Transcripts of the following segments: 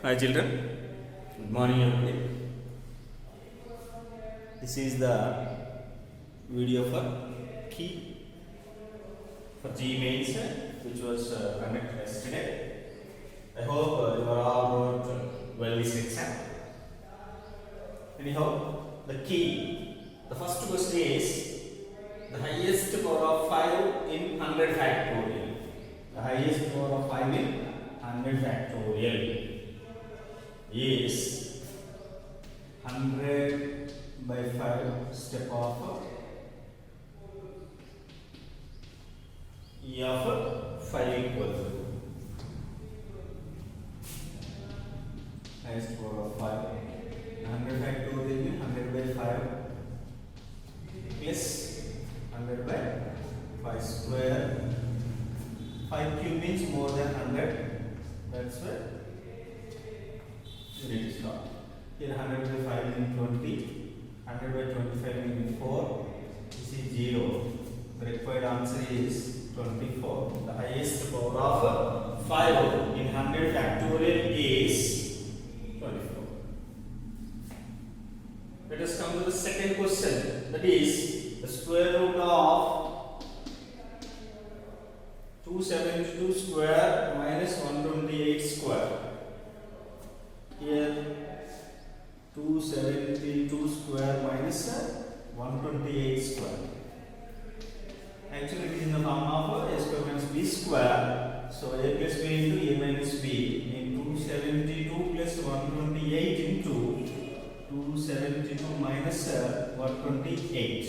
Hi children, good morning everybody. This is the video for key for G mains which was conducted yesterday. I hope you are all wrote well this exam. Anyhow, the key, the first question is the highest power of 5 in 100 factorial. The highest power of 5 in 100 factorial is 100 by 5 step of E of 5 equal to highest power of 5. 100 factorial means 100 by 5 plus 100 by 5 square. 5 cube means more than 100. That's why you need to stop. Here 100 by 5 means 20. 100 by 25 means 4. This is 0. The required answer is 24. The highest power of 5 in 100 factorial is 24. Let us come to the second question. That is the square root of 272 square minus 128 square. Here 272 square minus 128 square. Actually, it is in the form of a square minus b square. So a plus b into a minus b into 272 plus 128 into 272 minus 128.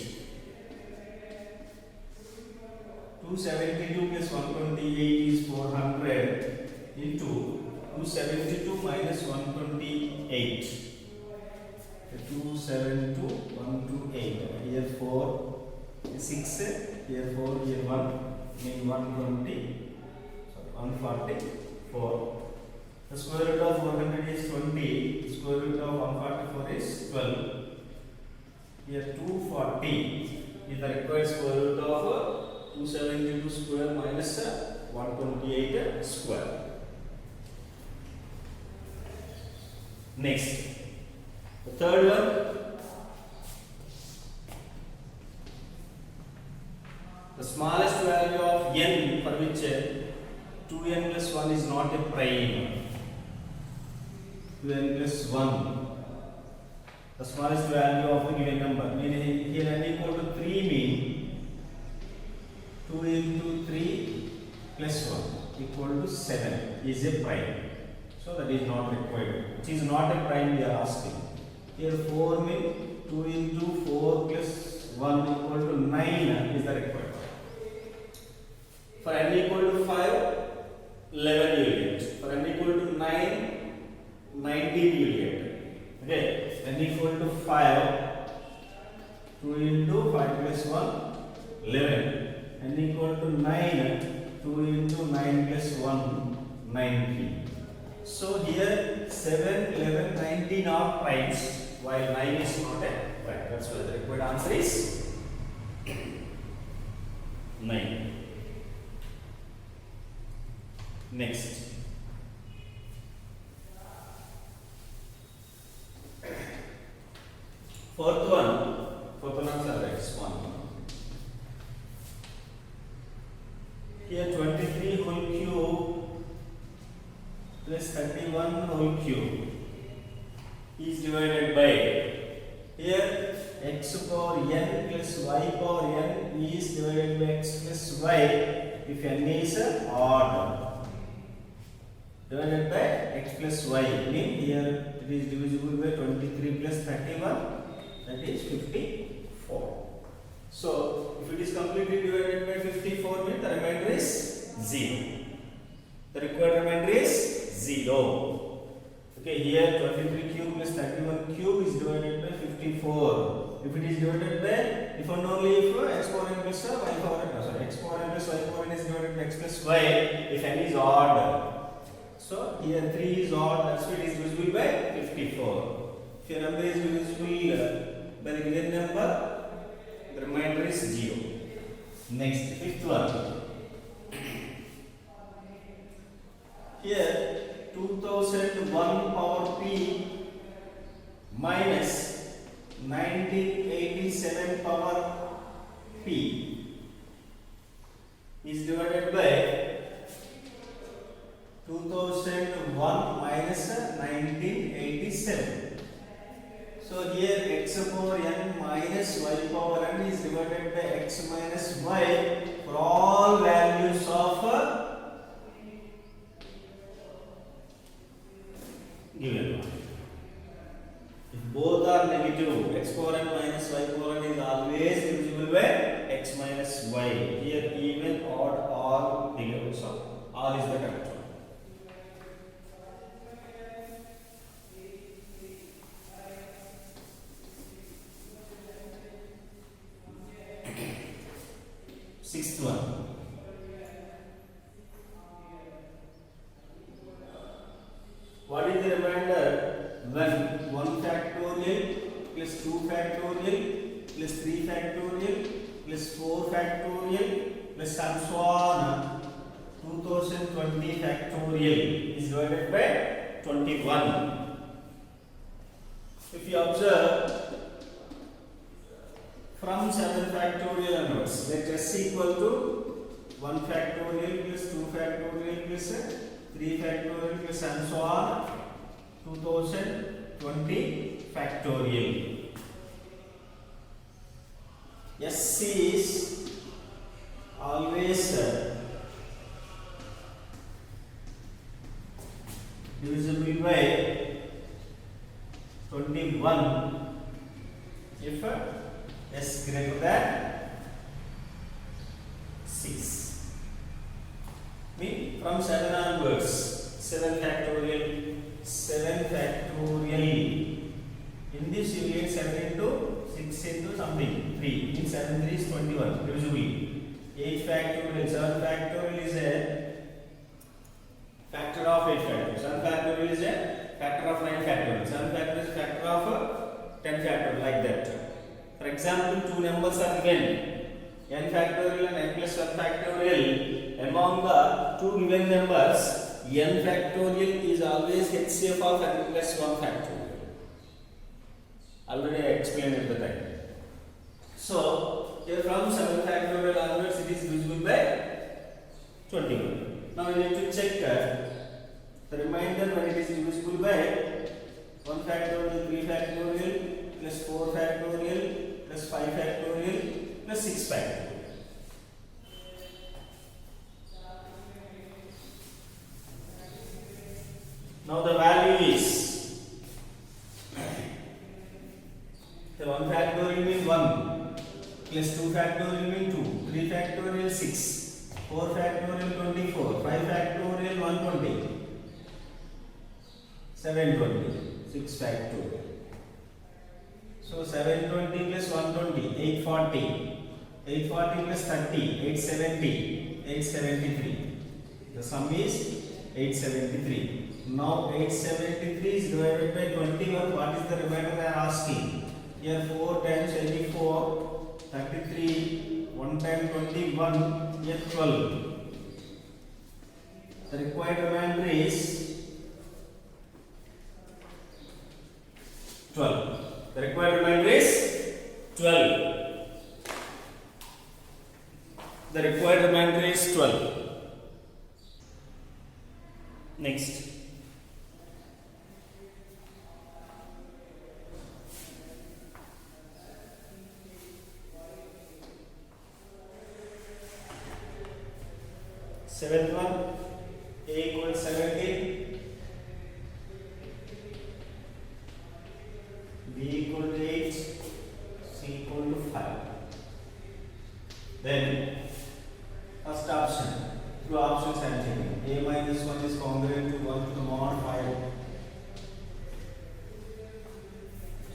272 plus 128 is 400 into 272 minus 128. 272, 128. Here 4, 6, here 4, here 1, mean 120, sorry, 144. The square root of 100 is 20, square root of 144 is 12. Here 240 is the required square root of 272 square minus 128 square. Next, the third one, the smallest value of n for which 2n plus 1 is not a prime. 2n plus 1, the smallest value of a given number. Meaning here n equal to 3 mean 2 into 3 plus 1 equal to 7 is a prime. So that is not required. It is not a prime we are asking. Here 4 means 2 into 4 plus 1 equal to 9 is the required. For n equal to 5, 11 you will get. For n equal to 9, 19 you will get. Okay, n equal to 5, 2 into 5 plus 1, 11. N equal to 9, 2 into 9 plus 1, 19. So here 7, 11, 19 are primes, while 9 is not a prime. That's why the required answer is 9. Next, fourth one answer is 1. Here 23 whole cube plus 31 whole cube is divided by, here x power n plus y power n is divided by x plus y if n is odd. Divided by x plus y, mean here it is divisible by 23 plus 31, that is 54. So if it is completely divided by 54 means the remainder is 0. The required remainder is 0. Okay, here 23 cube plus 31 cube is divided by 54. If it is divided by, if and only if x power n plus y power n, sorry, x power n plus y power n is divided by x plus y if n is odd. So here 3 is odd, that's why it is divisible by 54. If your number is divisible by the given number, the remainder is 0. Next, fifth one. Here 2001 power p minus 1987 power p is divided by 2001 minus 1987. So here x power n minus y power n is divided by x minus y for all values of given one. If both are negative, x power n minus y power n is always divisible by x minus y. Here even, odd, all negative. So all is the correct one. Sixth one. What is the remainder when 1 factorial plus 2 factorial plus 3 factorial plus 4 factorial plus and so on 2020 factorial is divided by 21? If you observe from 7 factorial onwards, let s equal to 1 factorial plus 2 factorial plus 3 factorial plus and so on 2020 factorial. S is always divisible by 21 if s greater than 6. Mean from 7 onwards, 7 factorial. In this you get 7 into 6 into something 3. In 7 3 is 21 divisible. 8 factorial. 7 factorial is a factor of 8 factorial. 7 factorial is a factor of 9 factorial. 7 factorial is a factor of 10 factorial, like that. For example, two numbers are given, n factorial and n plus 1 factorial. Among the two given numbers, n factorial is always HCF of n plus 1 factorial. Already I explained at the time. So, here from 7 factorial onwards, it is divisible by 21. Now we need to check the remainder when it is divisible by 1 factorial, 3 factorial, plus 4 factorial, plus 5 factorial, plus 6 factorial. Now the value is, the 1 factorial means 1, plus 2 factorial means 2, 3 factorial 6, 4 factorial 24, 5 factorial 120, 720, 6 factorial. So 720 plus 120, 840, 840 plus 30, 870, 873. The sum is 873. Now 873 is divided by 21. What is the remainder they are asking? Here 4 times 84, 33, 1 time 21, here 12. The required remainder is 12. The required remainder is 12. The required remainder is 12. Next. Seventh one, a equals 17, b equal to 8, c equal to 5. Then first option, two options I am taking. A minus 1 is congruent to 1 to the mod 5.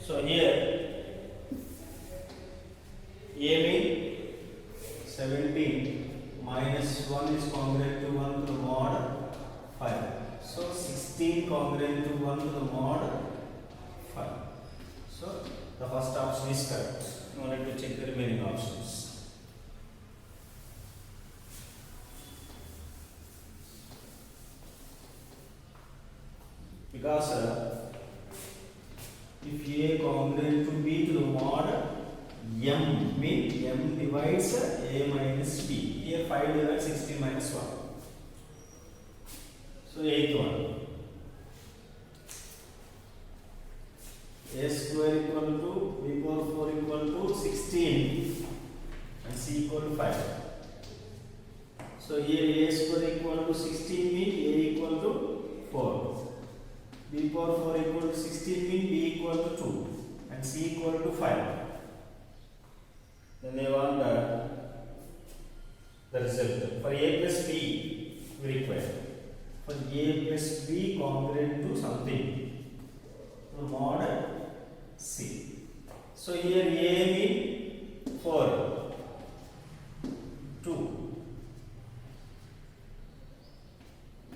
So here a means 17 minus 1 is congruent to 1 to the mod 5. So 16 congruent to 1 to the mod 5. So the first option is correct. No need to check the remaining options. because if A congruent to B to the mod M mean M divides A minus B. Here 5 divides 16 minus 1. So 8th one. A square equal to B power 4 equal to 16 and C equal to 5. So here A square equal to 16 mean A equal to 4. B power 4 equal to 16 mean B equal to 2 and C equal to 5. Then they want the result. For A plus B we require. For A plus B congruent to something. So mod C. So here A mean 4, 2.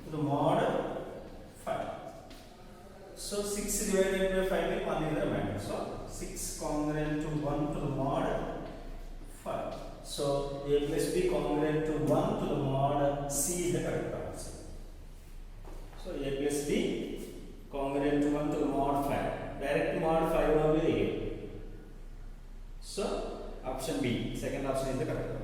To the mod 5. So 6 divided by 5 means 1 is the remainder. So 6 congruent to 1 to the mod 5. So A plus B congruent to 1 to the mod C is the correct answer. So A plus B congruent to 1 to the mod 5. Direct mod 5 will be A. So option B, second option is the correct one.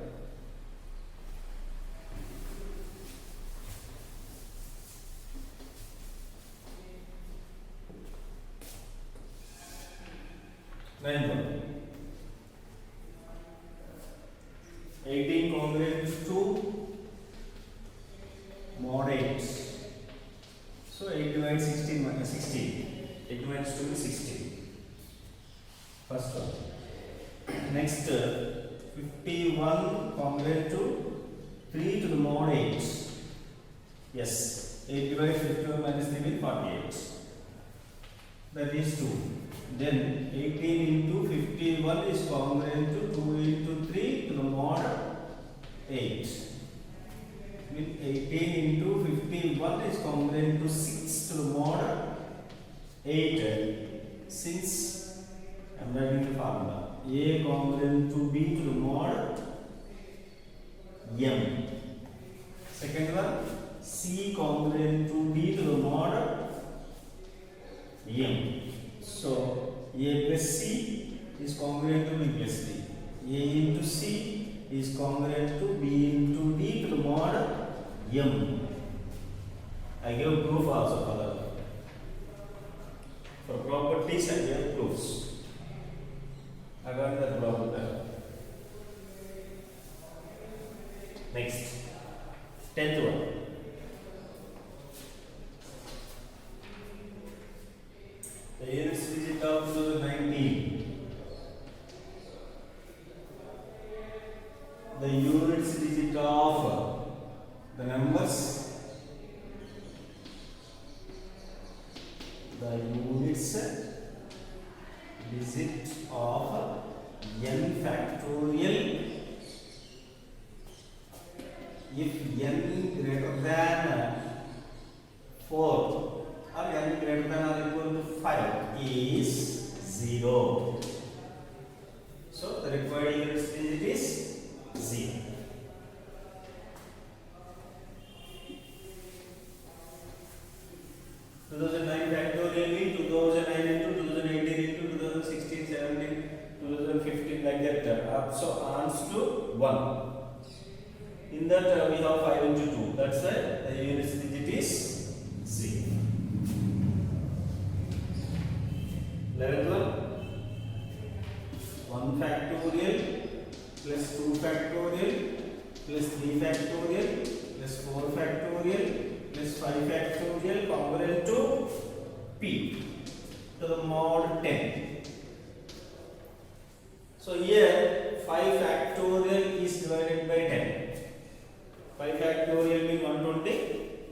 Ninth one. 18 congruent to mod 8. So 8 divides 16 minus 16. 8 divides 2 is 16. First one. Next 51 congruent to 3 to the mod 8. Yes. 8 divides 51 minus 3 is 48. That is 2. Then 18 into 51 is congruent to 2 into 3 to the mod 8. Mean 18 into 51 is congruent to 6 to the mod 8. Since I am writing the formula, A congruent to B to the mod M. Second one, C congruent to D to the mod M. So A plus C is congruent to B plus D. A into C is congruent to B into D to the mod M. I gave proof also for that. For properties I gave proofs. I got that problem there. Next, 10th one. The units digit of 2019. The units digit of the numbers. The units digit of n factorial if n greater than 4 or n greater than or equal to 5 is 0. So the required units digit is 0. Factorial means 2009 into 2018 into 2016, 17, 2015 like that. So answers to 1. In that we have 5 into 2. That's why the units digit is 0. 11th one. 1 factorial plus 2 factorial plus 3 factorial plus 4 factorial plus 5 factorial congruent to P to the mod 10. So here 5 factorial is divided by 10. 5 factorial means 120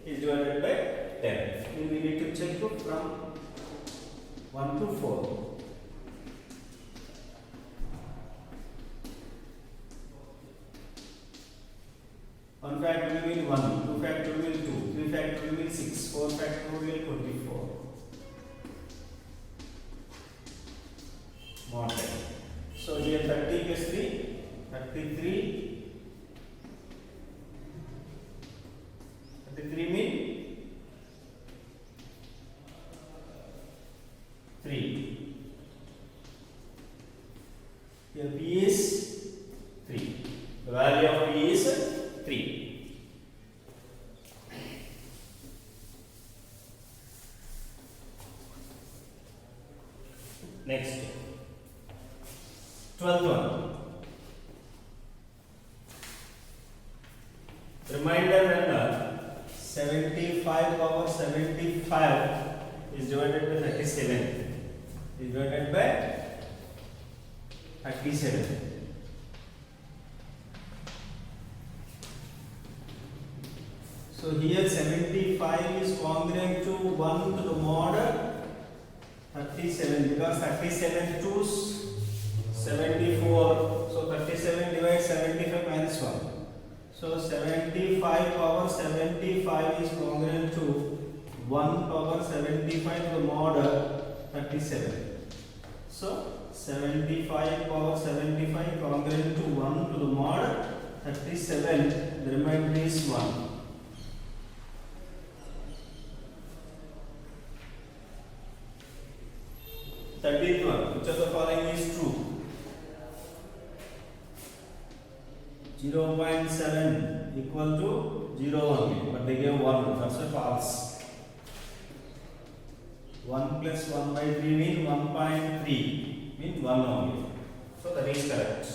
is divided by 10. We need to check from 1 to 4. 1 factorial means 1, 2 factorial means 2, 3 factorial means 6, 4 factorial 24. Mod 10. So here 30 plus 3, 33. 33 means 3. Here P is 3. The value of P is 3. Next, 12th one. Reminder number 75 power 75 is divided by 37. Is divided by 37. So here 75 is congruent to 1 to the mod 37 because 37 to 74. So 37 divides 75 minus 1. So 75 power 75 is congruent to 1 power 75 to the mod 37. So 75 power 75 congruent to 1 to the mod 37. The remainder is 1. Thirteenth one. Which of the following is true? 0.7 equal to 0 only, but they gave 1. That's a false. 1 plus 1 by 3 means 1.3 means 1 only. So that is correct.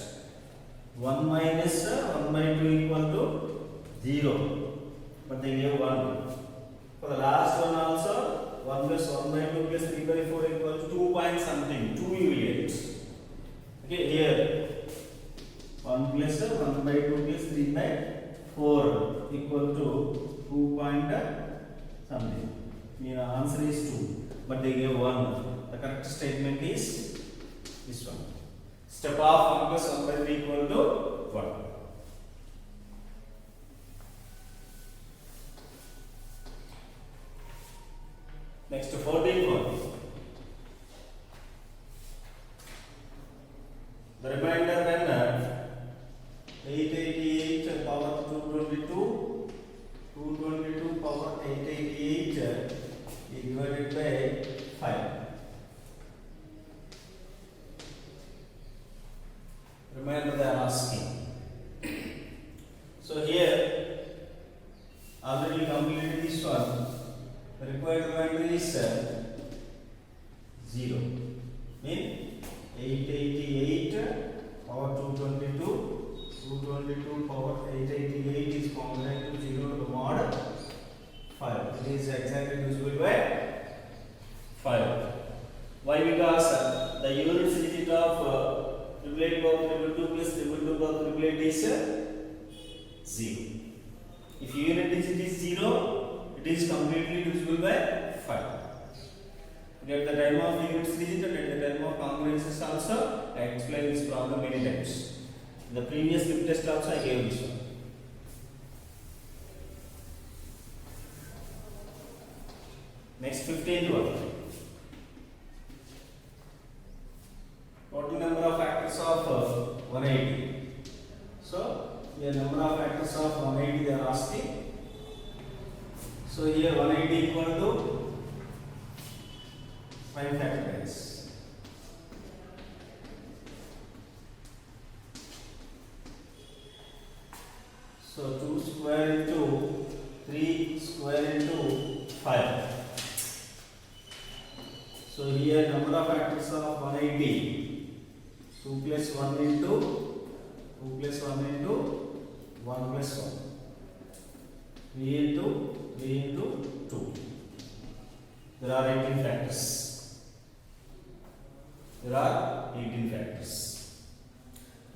1 minus 1 by 2 equal to 0, but they gave 1. For the last one also, 1 plus 1 by 2 plus 3 by 4 equal to 2 point something, 2 units. Okay, here 1 plus 1 by 2 plus 3 by 4 equal to 2 point something. The answer is 2, but they gave 1. The correct statement is this one. Step off 1 plus 1 by 3 equal to 1. Next, 14th one. The remainder when 888 power 222, 222 power 888 is divided by 5. Remember they are asking. So here, already completed this one. The required remainder is 0. Mean 888 power 222, 222 power 888 is congruent to 0 to the mod 5. It is exactly divisible by 5. Why? Because the units digit of triplet power 2 plus 2 power triplet is 0. If unit digit is 0, it is completely divisible by 5. At the time of units digit and at the time of congruences also, I explained this problem many times. In the previous flip test also I gave this one. Next, 15th one. Total number of factors of 180. So, here number of factors of 180 they are asking. So here 180 equal to 5 factorials. So 2 square into 3 square into 5. So here number of factors of 180. 2 plus 1 into 2 plus 1 into 1 plus 1. 3 into 3 into 2. There are 18 factors. There are 18 factors.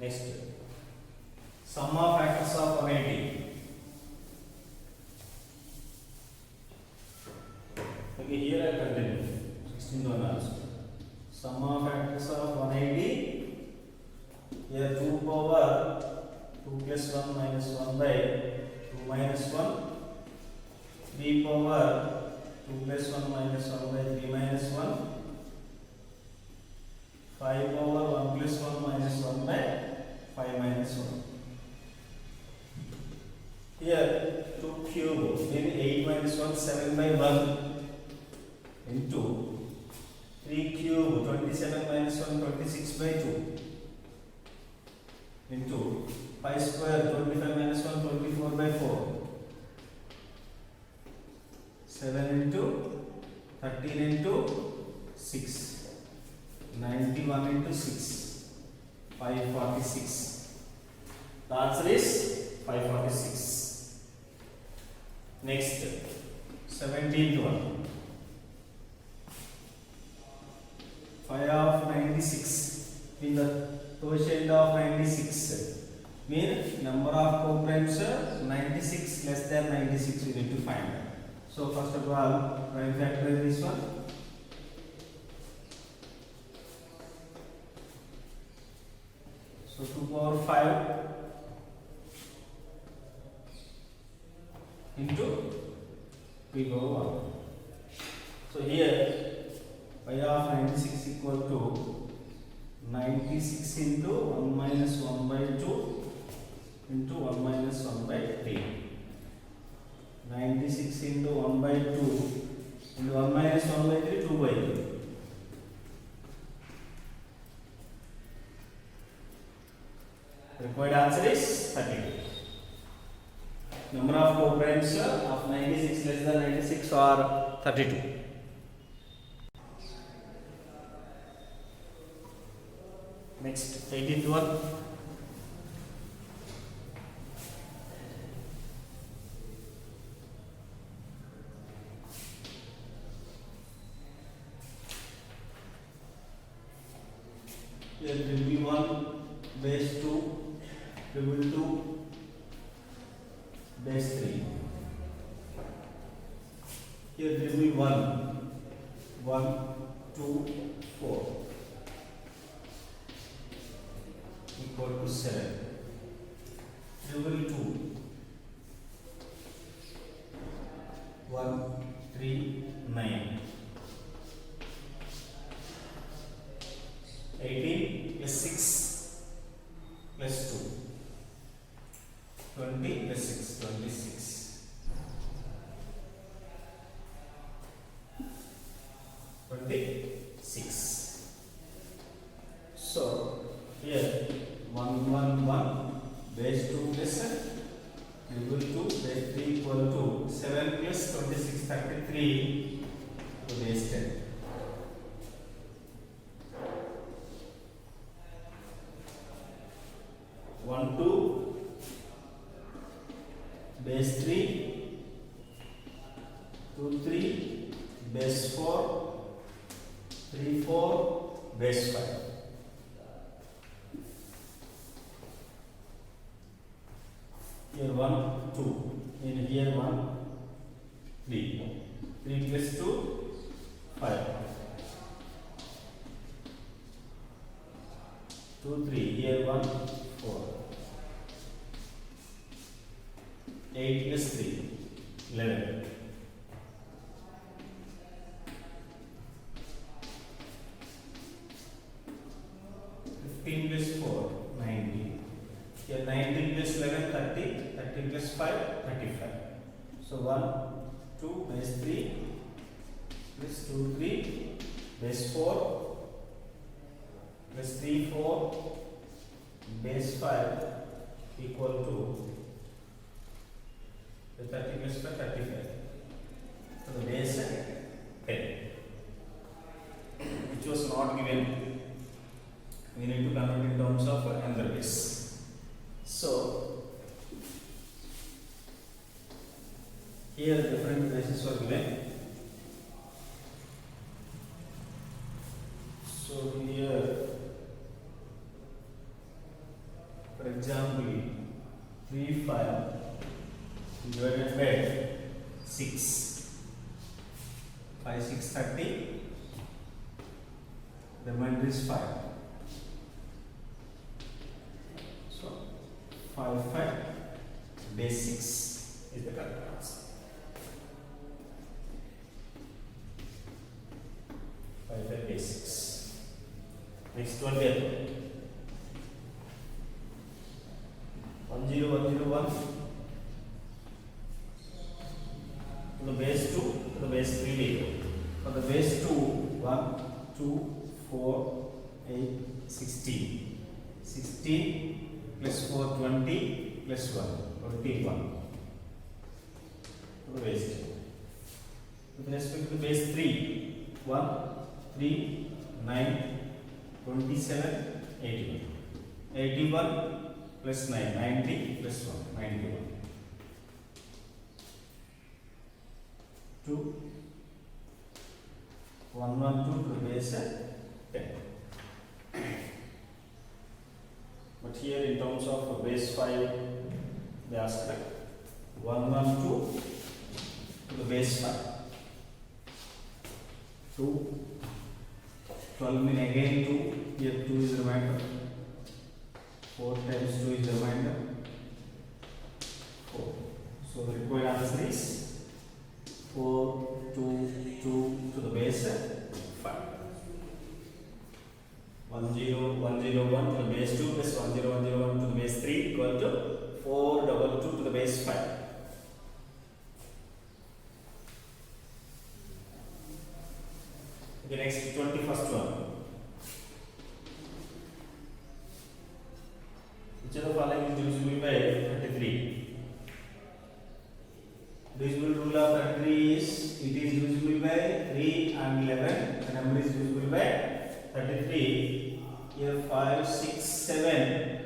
Next, sum of factors of 180. Okay, here I continue. 16th one also. Sum of factors of 180. Here 2 power 2 plus 1 minus 1 by 2 minus 1. 3 power 2 plus 1 minus 1 by 3 minus 1. 5 power 1 plus 1 minus 1 by 5 minus 1. Here 2 cube, maybe 8 minus 1, 7 by 1 into 3 cube 27 minus 1 26 by 2 into pi square 25 minus 1 24 by 4 7 into 13 into 6 91 into 6 546. The answer is 546. Next 17th one. 5 of 96 in the quotient of 96 mean number of co-primes 96 less than 96 we need to find. So first of all prime factor is this one. So 2 power 5 into we go 1. So here pi of 96 equal to 96 into 1 minus 1 by 2 into 1 minus 1 by 3. 96 into 1 by 2 into 1 minus 1 by 3 2 by 3. Required answer is 32. Number of co-primes of 96 less than 96 are 32. Next 18th one. Here will be 1 base 2 double 2 base 3. Here there will be 1 2 4 equal to 7. Double 2 1 3 9. 18 plus 6 plus 2 20 plus 6 26. 26. So here 1 1 1 base 2 plus double 2 base 3 equal to 7 plus 26 33 to base 10. 1 2 base 3 2 3 base 4 3 4 base 5. Here 1 2 in here 1 3 3 plus 2 5 2 3 here 1 4 8 plus 3 11. 15 plus 4 19. Here 19 plus 11 30 30 plus 5 35. So 1 2 base 3 plus 2 3 base 4 plus 3 4 base 5 equal to the 30 plus 5 35. So the base 10 which was not given. We need to convert in terms of another base. So here different bases were given. So here for example 3 5 divided by 6 5 6 30 remainder is 5. So 5 5 base 6 is the correct answer. 5 5 base 6. Next one here 1 0 1 0 1 to the base 2 to the base 3 later. For the base 2 1 2, 4, 8, 16. 16 plus 4, 20 plus 1, 21. To the base 2. With respect to the base 3, 1, 3, 9, 27, 81. 81 plus 9, 90 plus 1, 91. 2, 1, 1, 2 to the base 10. But here in terms of base 5, they ask 1, 1, 2 to the base 5. 2, 12 mean again 2, here 2 is remainder. 4 times 2 is remainder. 4. So the required answer is 4, 2, 2 to the base 5. 1, 0, 1, 0, 1 to the base 2 plus 1, 0, 1, 0, 1 to the base 3 equal to 4, 2, 2 to the base 5. Okay, next 21st one. Which of the following is divisible by 33? Divisible rule of 33 is it is divisible by 3 and 11. The number is divisible by 33. Here 5, 6, 7,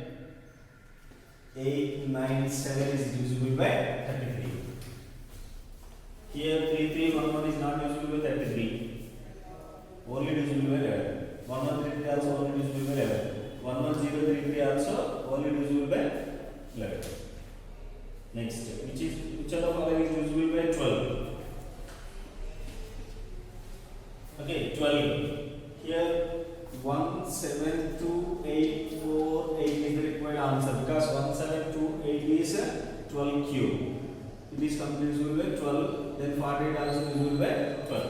8, 9, 7 is divisible by 33. Here 3, 3, 1, 1 is not divisible by 33. Only divisible by 11. 1, 1, 3, 3 also only divisible by 11. 1, 1, 0, 3, 3 also only divisible by 11. Next, which of the following is divisible by 12? Okay, 12. Here 1, 7, 2, 8, 4, 8 is the required answer because 1, 7, 2, 8 is 12 cube. It is completely divisible by 12. Then 48 also divisible by 12.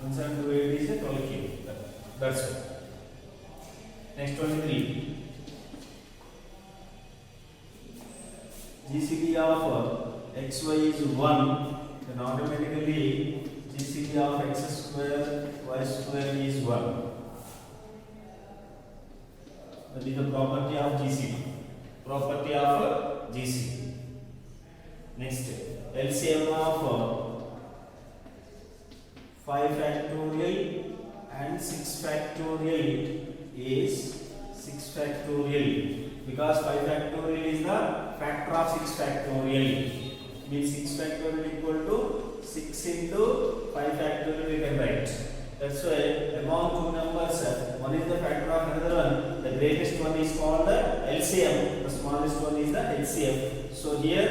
1, 7, 2, 8 is 12 cube. That's it. Next 23. GCD of xy is 1. Then automatically GCD of x square y square is 1. That is the property of GCD. Property of GCD. Next, LCM of 5 factorial and 6 factorial is 6 factorial because 5 factorial is the factor of 6 factorial. Means 6 factorial equal to 6 into 5 factorial we can write. That's why among two numbers, one is the factor of another one. The greatest one is called the LCM. The smallest one is the LCM. So here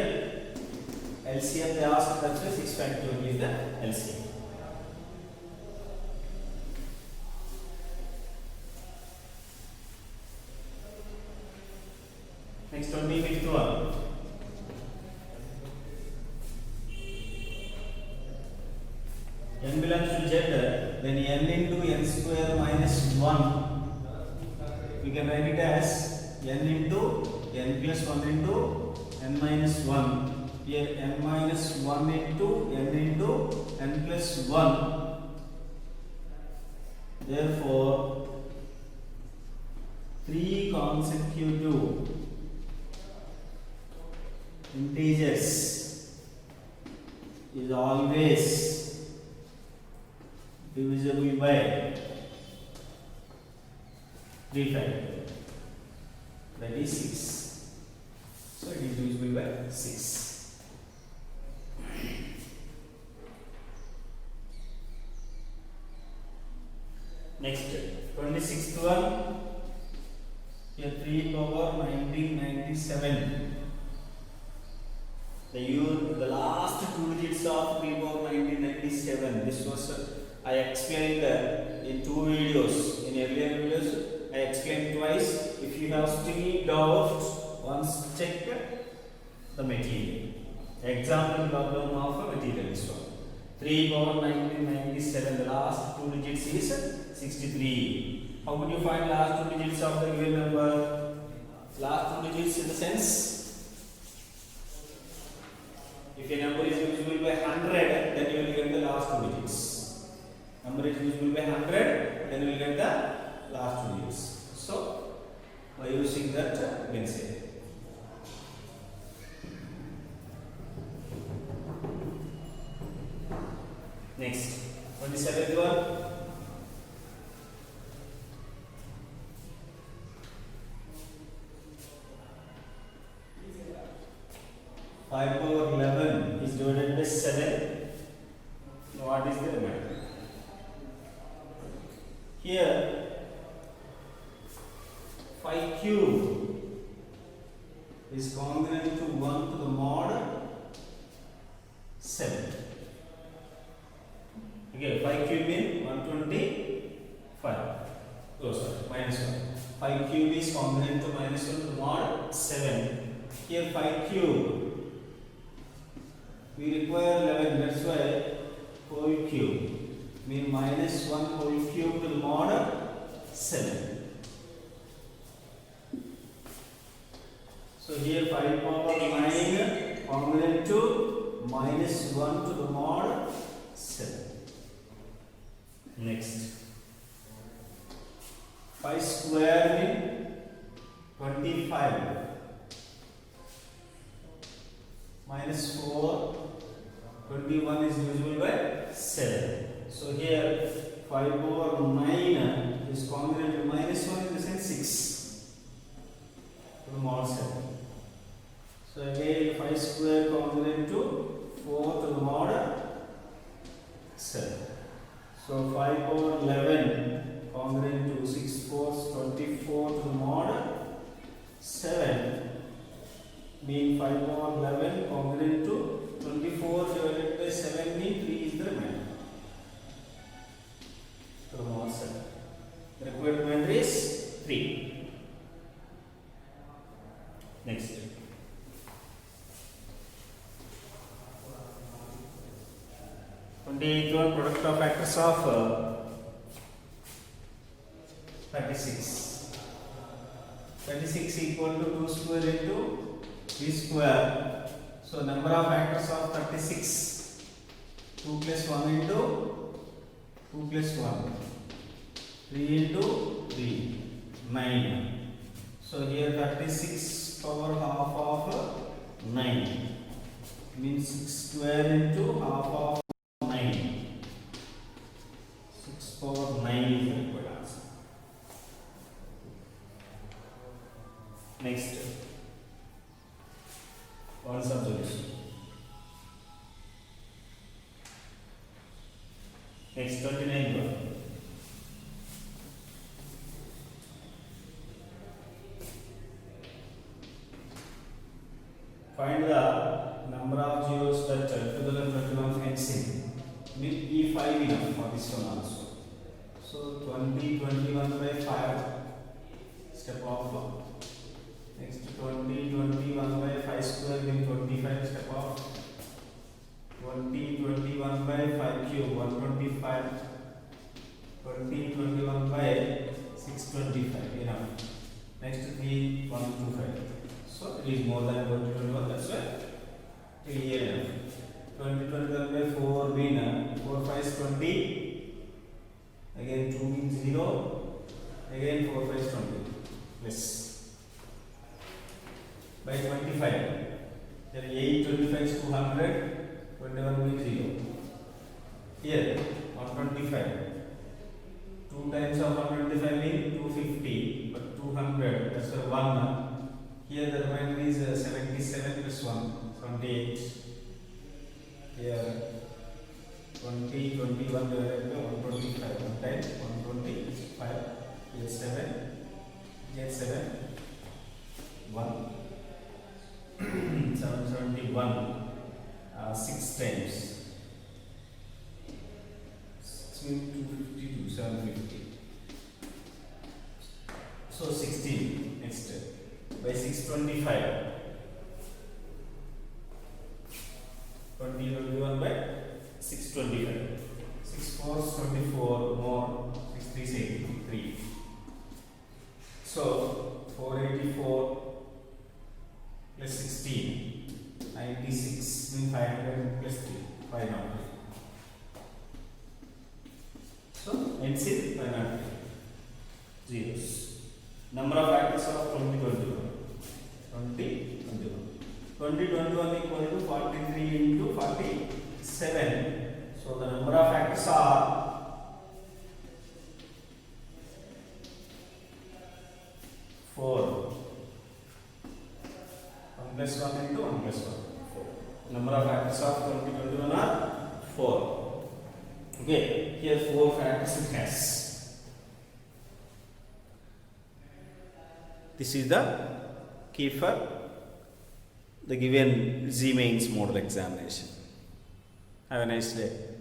LCM they asked, that's why 6 factorial is the LCM. Next 25th one. N belongs to Z, then n into n square minus 1. We can write it as n into n plus 1 into n minus 1. Here n minus 1 into n plus 1. Therefore, 3 consecutive integers is always divisible by 3 factor, that is 6. So it is divisible by 6. Next, 26th one. Here 3 power 1997. The last two digits of 3 power 1997. This was I explained in 2 videos. In earlier videos, I explained twice. If you have still doubt, once check the material. Example problem of a material is one. 3 power 1997. The last two digits is 63. How would you find last two digits of the given number? Last two digits in the sense, if a number is divisible by 100, then you will get the last two digits. Number is divisible by 100, then we will get the last two digits. So by using that we can say. Next, 27th one. Five power 11 is divided by 7. Now what is the remainder? Here 5 cube is congruent to 1 to the mod 7. Okay, 5 cube in 125. Oh, sorry, minus 1. 5 cube is congruent to minus 1 to the mod 7. Here 5 cube. We require 11, that's why whole cube. Mean minus 1 whole cube to the mod 7. So here 5 power 9 congruent to minus 1 to the mod 7. Next, 5 square in 25 minus 4, 21 is divisible by 7. So here 5 power 9 is congruent to minus 1 in the sense 6 to the mod 7. So again 5 square congruent to 4 to the mod 7. So 5 power 11 congruent to 6 fourths 24 to the mod 7. Mean 5 power 11 congruent to 24 divided by 7 mean 3 is the remainder. To the mod 7. The required remainder is 3. Next. Product of factors of 36. 36 equal to 2 square into 3 square. So number of factors of 36. 2 plus 1 into 2 plus 1. 3 into 3. 9. So here 36 power half of 9. Means 6 square into half of 9. 6 power 9 is the required answer. Next, one subsolution. Next, 29 one. Find the number of zeros that 2021 ends in. With E5 enough for this one also. So 21 by 5. Step off. Next 21 by 5 square means 25. Step off. 21 by 5 cube 125. 21 by 625 enough. Next 3 125. So it is more than 21. That's why 3 enough. 21 by 4 mean 4 5 is 20. Again 2 means 0. Again 4 5 is 20. Less. By 25. Then 8 25 is 200. 21 means 0. Here 125. 2 times of 125 means 250. But 200 that's a 1. Here the remainder is 77 plus 1. 78. Here 20 21 divided by 125. 1 times 125. Here 7. Here 7. 1. 771. 6 times. 6 means 252. 750. So 16. Next. By 625. 21 by 625. 6 4 is 24 more 6 3 is 83. So 484 plus 16 96 means 500 plus 3 500. ends in 503. Zeros. Number of factors of 2021. 2021 equal to 43 into 47. So the number of factors are 4. 1 plus 1 into 1 plus 1. 4. Number of factors of 2021 are 4. Okay, here 4 factors it has. This is the key for the given Z mains model examination. Have a nice day.